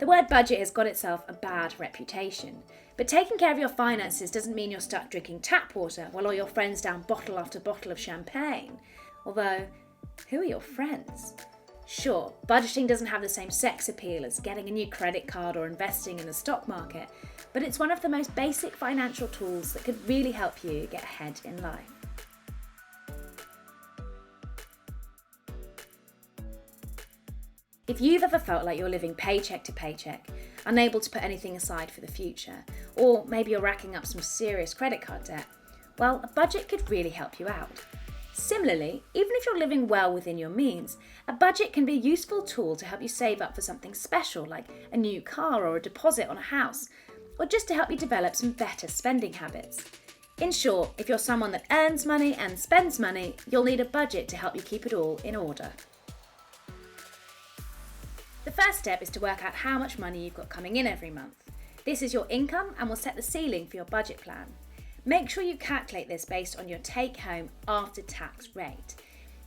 The word budget has got itself a bad reputation, but taking care of your finances doesn't mean you're stuck drinking tap water while all your friends down bottle after bottle of champagne. Although, who are your friends? Sure, budgeting doesn't have the same sex appeal as getting a new credit card or investing in the stock market, but it's one of the most basic financial tools that could really help you get ahead in life. If you've ever felt like you're living paycheck to paycheck, unable to put anything aside for the future, or maybe you're racking up some serious credit card debt, well, a budget could really help you out. Similarly, even if you're living well within your means, a budget can be a useful tool to help you save up for something special like a new car or a deposit on a house, or just to help you develop some better spending habits. In short, if you're someone that earns money and spends money, you'll need a budget to help you keep it all in order. The first step is to work out how much money you've got coming in every month. This is your income and will set the ceiling for your budget plan. Make sure you calculate this based on your take-home after-tax rate.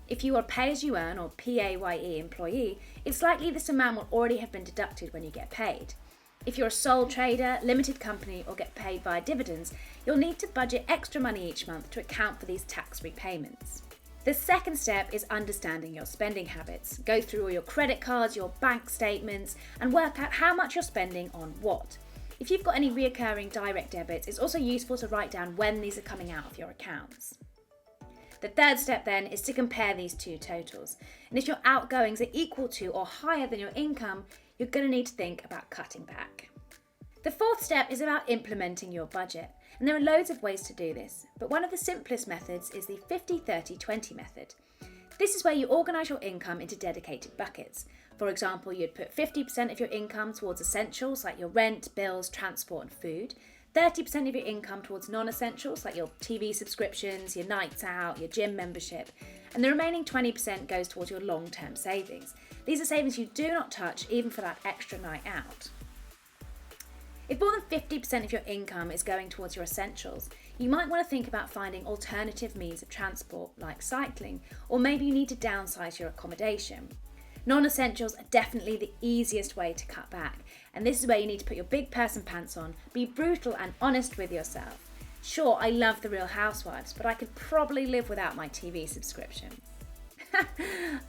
If you are a pay-as-you-earn or PAYE employee, it's likely this amount will already have been deducted when you get paid. If you're a sole trader, limited company, or get paid via dividends, you'll need to budget extra money each month to account for these tax-free payments. The second step is understanding your spending habits. Go through all your credit cards, your bank statements, and work out how much you're spending on what. If you've got any reoccurring direct debits, it's also useful to write down when these are coming out of your accounts. The third step then is to compare these two totals. And if your outgoings are equal to or higher than your income, you're going to need to think about cutting back. The fourth step is about implementing your budget. And there are loads of ways to do this, but one of the simplest methods is the 50-30-20 method. This is where you organise your income into dedicated buckets. For example, you'd put 50% of your income towards essentials like your rent, bills, transport and food, 30% of your income towards non-essentials like your TV subscriptions, your nights out, your gym membership, and the remaining 20% goes towards your long-term savings. These are savings you do not touch even for that extra night out. If more than 50% of your income is going towards your essentials, you might want to think about finding alternative means of transport like cycling, or maybe you need to downsize your accommodation. Non-essentials are definitely the easiest way to cut back, and this is where you need to put your big person pants on, be brutal and honest with yourself. Sure, I love The Real Housewives, but I could probably live without my TV subscription.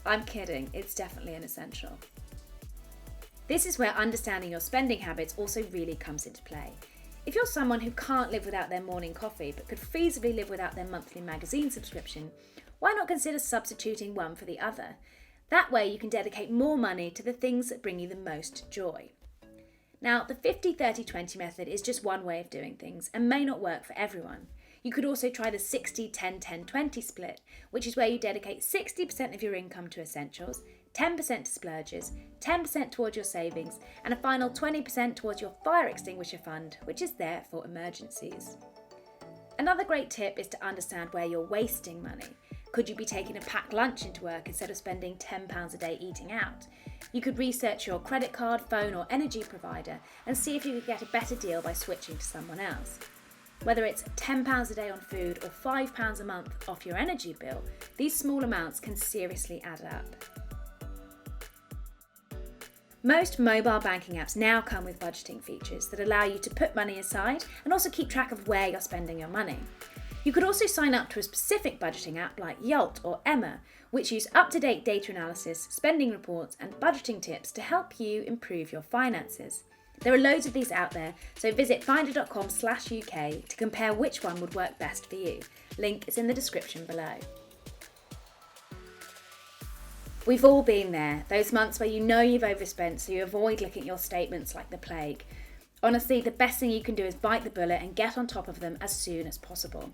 I'm kidding, it's definitely an essential. This is where understanding your spending habits also really comes into play. If you're someone who can't live without their morning coffee but could feasibly live without their monthly magazine subscription, why not consider substituting one for the other? That way you can dedicate more money to the things that bring you the most joy. Now, the 50-30-20 method is just one way of doing things and may not work for everyone. You could also try the 60-10-10-20 split, which is where you dedicate 60% of your income to essentials, 10% to splurges, 10% towards your savings, and a final 20% towards your fire extinguisher fund, which is there for emergencies. Another great tip is to understand where you're wasting money. Could you be taking a packed lunch into work instead of spending £10 a day eating out? You could research your credit card, phone or energy provider and see if you could get a better deal by switching to someone else. Whether it's £10 a day on food or £5 a month off your energy bill, these small amounts can seriously add up. Most mobile banking apps now come with budgeting features that allow you to put money aside and also keep track of where you're spending your money. You could also sign up to a specific budgeting app like Yolt or Emma, which use up-to-date data analysis, spending reports and budgeting tips to help you improve your finances. There are loads of these out there, so visit finder.com/UK to compare which one would work best for you. Link is in the description below. We've all been there, those months where you know you've overspent so you avoid looking at your statements like the plague. Honestly, the best thing you can do is bite the bullet and get on top of them as soon as possible.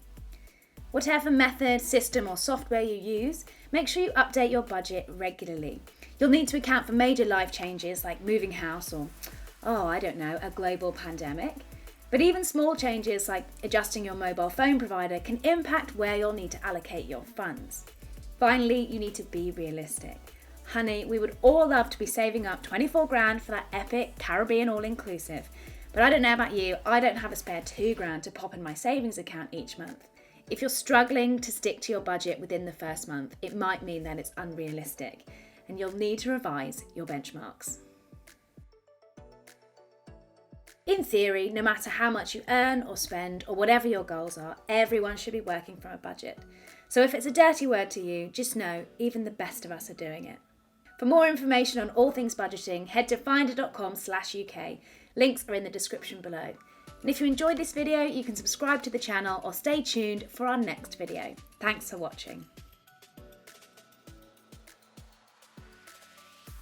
Whatever method, system or software you use, make sure you update your budget regularly. You'll need to account for major life changes like moving house or, a global pandemic. But even small changes like adjusting your mobile phone provider can impact where you'll need to allocate your funds. Finally, you need to be realistic. Honey, we would all love to be saving up 24 grand for that epic Caribbean all-inclusive. But I don't know about you, I don't have a spare 2 grand to pop in my savings account each month. If you're struggling to stick to your budget within the first month, it might mean that it's unrealistic and you'll need to revise your benchmarks. In theory, no matter how much you earn or spend or whatever your goals are, everyone should be working from a budget. So if it's a dirty word to you, just know even the best of us are doing it. For more information on all things budgeting, head to finder.com/UK. Links are in the description below. And if you enjoyed this video, you can subscribe to the channel or stay tuned for our next video. Thanks for watching.